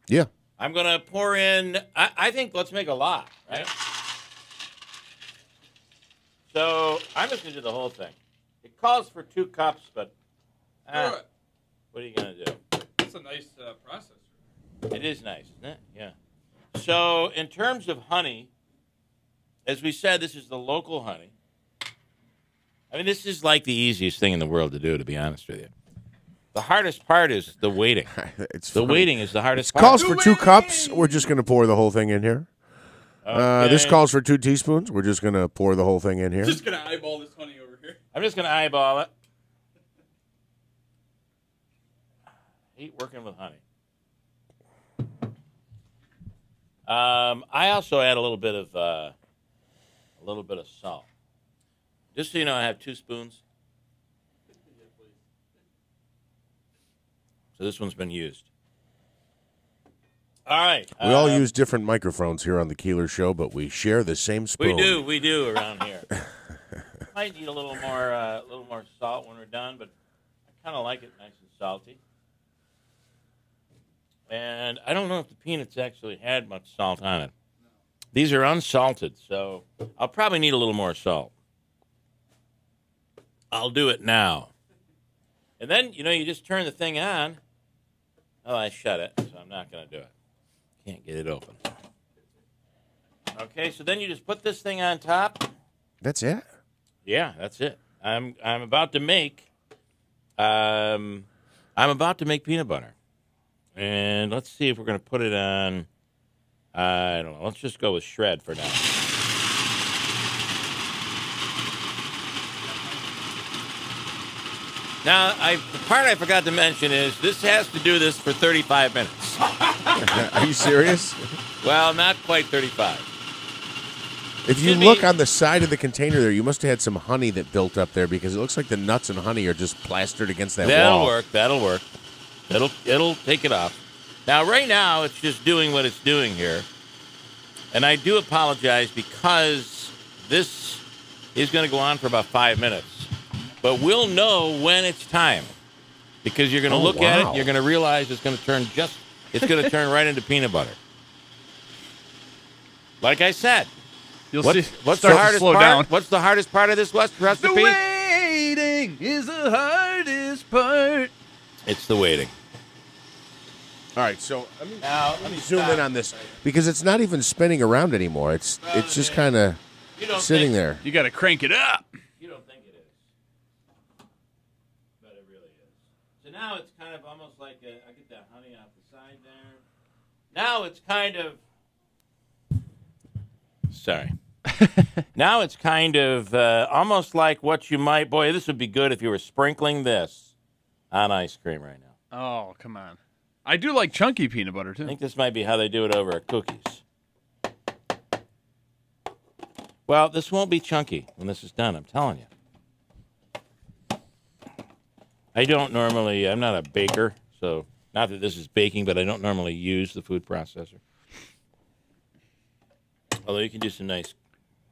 Yeah. I'm going to pour in, I think let's make a lot, right? So I'm just going to do the whole thing. It calls for 2 cups, but what are you going to do? That's a nice processor. It is nice, isn't it? Yeah. So in terms of honey, as we said, this is the local honey. I mean, this is like the easiest thing in the world to do, to be honest with you. The hardest part is the waiting. Waiting is the hardest part. Calls for 2 cups. We're just going to pour the whole thing in here. Okay. This calls for 2 teaspoons. We're just going to pour the whole thing in here. Just going to eyeball this honey over here. I'm just going to eyeball it. I hate working with honey. I also add a little bit of salt. Just so you know, I have 2 spoons. So this one's been used. All right. We all use different microphones here on the Keeler Show, but we share the same spoon. We do around here. Might need a little more salt when we're done, but I kind of like it nice and salty. And I don't know if the peanuts actually had much salt on it. These are unsalted, so I'll probably need a little more salt. I'll do it now. And then, you just turn the thing on. Oh, I shut it, so I'm not going to do it. Can't get it open. Okay, so then you just put this thing on top. That's it? Yeah, that's it. I'm about to make peanut butter. And let's see if we're going to put it on, I don't know. Let's just go with shred for now. Now, the part I forgot to mention is this has to do this for 35 minutes. Are you serious? Well, not quite 35. If you look on the side of the container there, you must have had some honey that built up there because it looks like the nuts and honey are just plastered against that wall. That'll work. It'll take it off. Now, right now, it's just doing what it's doing here. And I do apologize because this is going to go on for about 5 minutes. But we'll know when it's time because you're going to look at it. You're going to realize it's going to turn turn right into peanut butter. Like I said, what's the hardest part? What's the hardest part of this recipe? The waiting is the hardest part. It's the waiting. All right, so let me zoom in on this because it's not even spinning around anymore. It's just kind of sitting there. You got to crank it up. You don't think it is, but it really is. So now it's kind of almost like I get that honey off the side there. Now it's kind of now it's kind of almost like what you might. Boy, this would be good if you were sprinkling this on ice cream right now. Oh, come on. I do like chunky peanut butter, too. I think this might be how they do it over at cookies. Well, this won't be chunky when this is done, I'm telling you. I'm not a baker, so not that this is baking, but I don't normally use the food processor. Although you can do some nice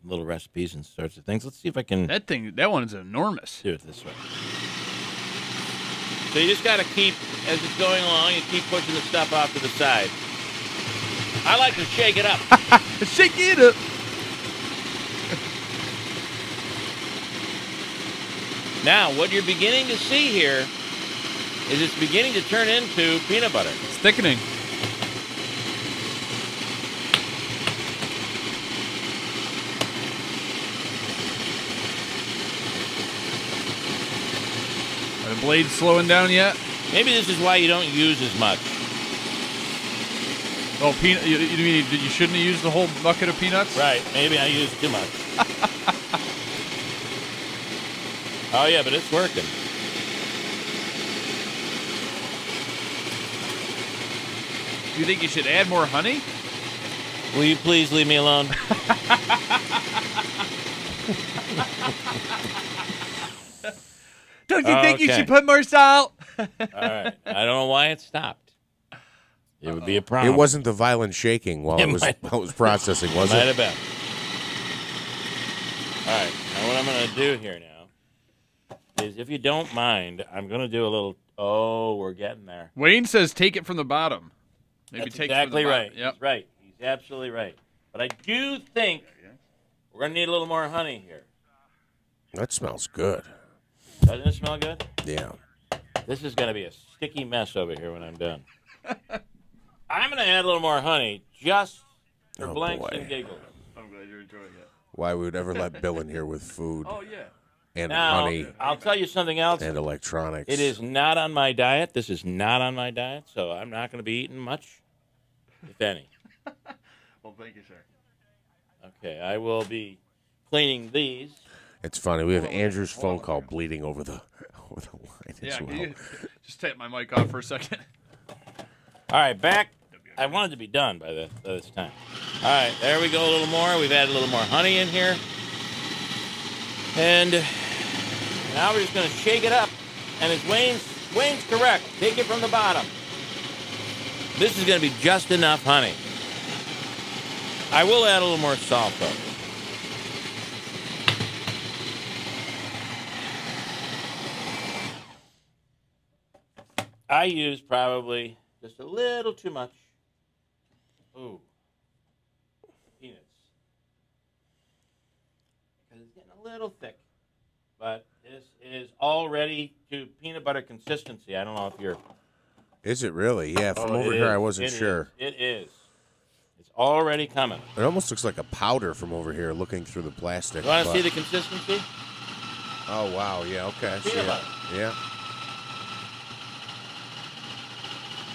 little recipes and sorts of things. Let's see if I can... That one is enormous. Do it this way. So you just got to keep, as it's going along, you keep pushing the stuff off to the side. I like to shake it up. Shake it up. Now, what you're beginning to see here is it's beginning to turn into peanut butter. It's thickening. Are the blades slowing down yet? Maybe this is why you don't use as much. Oh, peanut! You mean you shouldn't have used the whole bucket of peanuts? Right. Maybe I used too much. Oh, yeah, but it's working. Do you think you should add more honey? Will you please leave me alone? Don't you think you should put more salt? All right. I don't know why it stopped. It would be a problem. It wasn't the violent shaking while it was processing, was it? Might have been. All right. Now what I'm going to do here now is, if you don't mind, I'm going to do a little... Oh, we're getting there. Wayne says take it from the bottom. Maybe That's take exactly from the bottom. right. Yep. He's right. He's absolutely right. But I do think we're going to need a little more honey here. That smells good. Doesn't it smell good? Yeah. This is going to be a sticky mess over here when I'm done. I'm going to add a little more honey just for blanks and giggles. I'm glad you're enjoying it. Why we would ever let Bill in here with food Oh, yeah. and Now, honey I'll tell you something else. and electronics. It is not on my diet. This is not on my diet, so I'm not going to be eating much, if any. Well, thank you, sir. Okay, I will be cleaning these. It's funny. We have Andrew's phone call bleeding over the line Yeah, as can well. you just take my mic off for a second? All right, back. I wanted to be done by this time. All right, there we go. A little more. We've added a little more honey in here. And now we're just going to shake it up. And it's Wayne's correct. Take it from the bottom. This is going to be just enough honey. I will add a little more salt, though. I use probably just a little too much. Ooh. Peanuts. Because it's getting a little thick. But this is already to peanut butter consistency. I don't know if you're... Is it really? Yeah, from Oh, over it here is. I wasn't It sure. is. It is. It's already coming. It almost looks like a powder from over here looking through the plastic. You want to but- see the consistency? Oh, wow. Yeah, okay. I see Peanut it. butter. Yeah.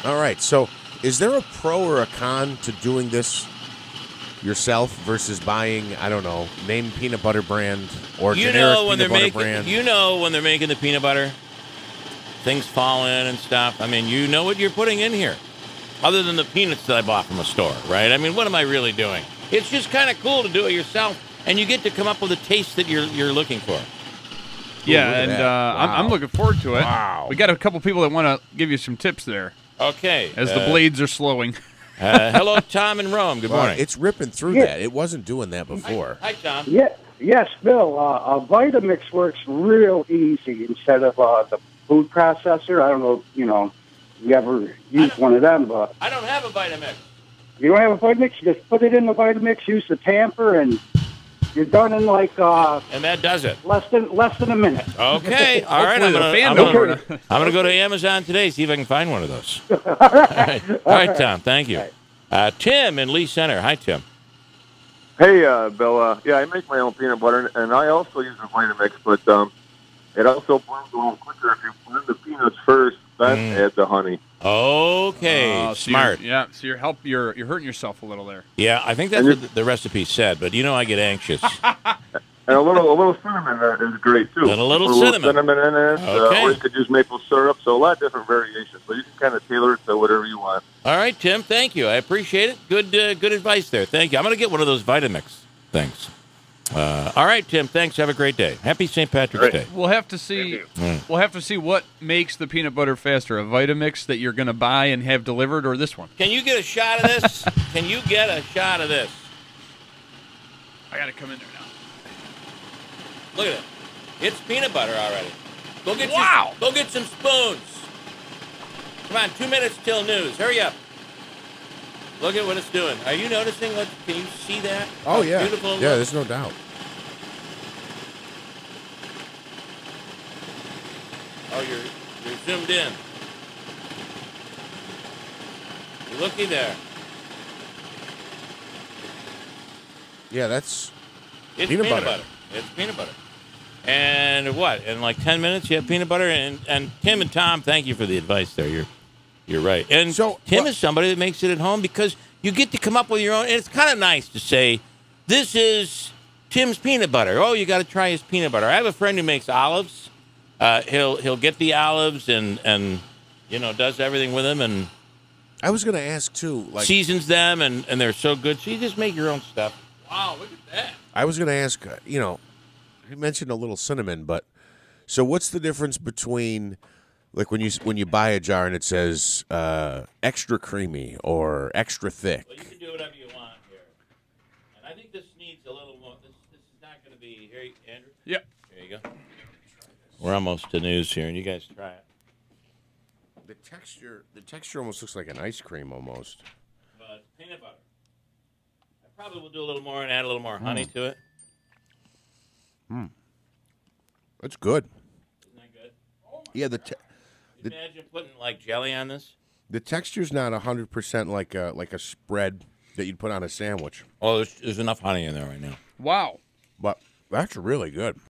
All right. So is there a pro or a con to doing this yourself versus buying, I don't know, name peanut butter brand or generic peanut butter brand? You know when they're making the peanut butter, things fall in and stuff. I mean, you know what you're putting in here. Other than the peanuts that I bought from a store, right? I mean, what am I really doing? It's just kind of cool to do it yourself, and you get to come up with a taste that you're looking for. Yeah, look at and that. Wow. I'm looking forward to it. Wow. We got a couple people that want to give you some tips there Okay. as the blades are slowing. Hello, Tom in Rome. Good Well, morning. it's ripping through that. It wasn't doing that before. Hi, Tom. Yeah, yes, Bill. A Vitamix works real easy instead of the food processor. I don't know, you ever use one of them, but I don't have a Vitamix. you don't have a Vitamix. You just put it in the Vitamix, use the tamper, and you're done in like And that does it. less than a minute. Okay. All right. Hopefully the fan I'm gonna go to Amazon today, see if I can find one of those. All right, Tom. Thank you. Tim in Lee Center. Hi, Tim. Hey, Bill. Yeah, I make my own peanut butter, and I also use a Vitamix, but it also burns a little quicker if you blend the peanuts first, then add the honey. Okay. So Smart. So you're hurting yourself a little there. Yeah, I think that's what the recipe said, but I get anxious. And a little cinnamon is great, too. And a little cinnamon in it, Okay. or you could use maple syrup, so a lot of different variations. But you can kind of tailor it to whatever you want. All right, Tim. Thank you. I appreciate it. Good advice there. Thank you. I'm going to get one of those Vitamix things. All right, Tim. Thanks. Have a great day. Happy St. Patrick's Day. We'll have to see. We'll have to see what makes the peanut butter faster: a Vitamix that you're going to buy and have delivered, or this one. Can you get a shot of this? Can you get a shot of this? I got to come in there now. Look at it. It's peanut butter already. Go get some spoons. Come on, 2 minutes till news. Hurry up. Look at what it's doing. Are you noticing? Can you see that? Oh, How yeah. beautiful it Yeah, looks? there's no doubt. Oh, you're zoomed in. Looky there. Yeah, that's It's Peanut butter. It's peanut butter. And what? In like 10 minutes, you have peanut butter. And Tim and Tom, thank you for the advice there. You're right. And So, Tim what- is somebody that makes it at home because you get to come up with your own. And it's kind of nice to say, this is Tim's peanut butter. Oh, you got to try his peanut butter. I have a friend who makes olives. He'll get the olives and does everything with them and I was going to ask, too, like, seasons them, and they're so good. So you just make your own stuff. Wow, look at that. I was going to ask, you mentioned a little cinnamon, but so what's the difference between, like, when you buy a jar and it says extra creamy or extra thick? Well, you can do whatever you want here. And I think this needs a little more. This is not going to be here, Andrew. Yep. There you go. We're almost to news here, and you guys try it. texture almost looks like an ice cream almost. But peanut butter. I probably will do a little more and add a little more honey to it. That's good. Isn't that good? Yeah, Imagine putting like jelly on this. the texture's not 100% like a spread that you'd put on a sandwich, Oh, there's enough honey in there right now. Wow. but that's really good.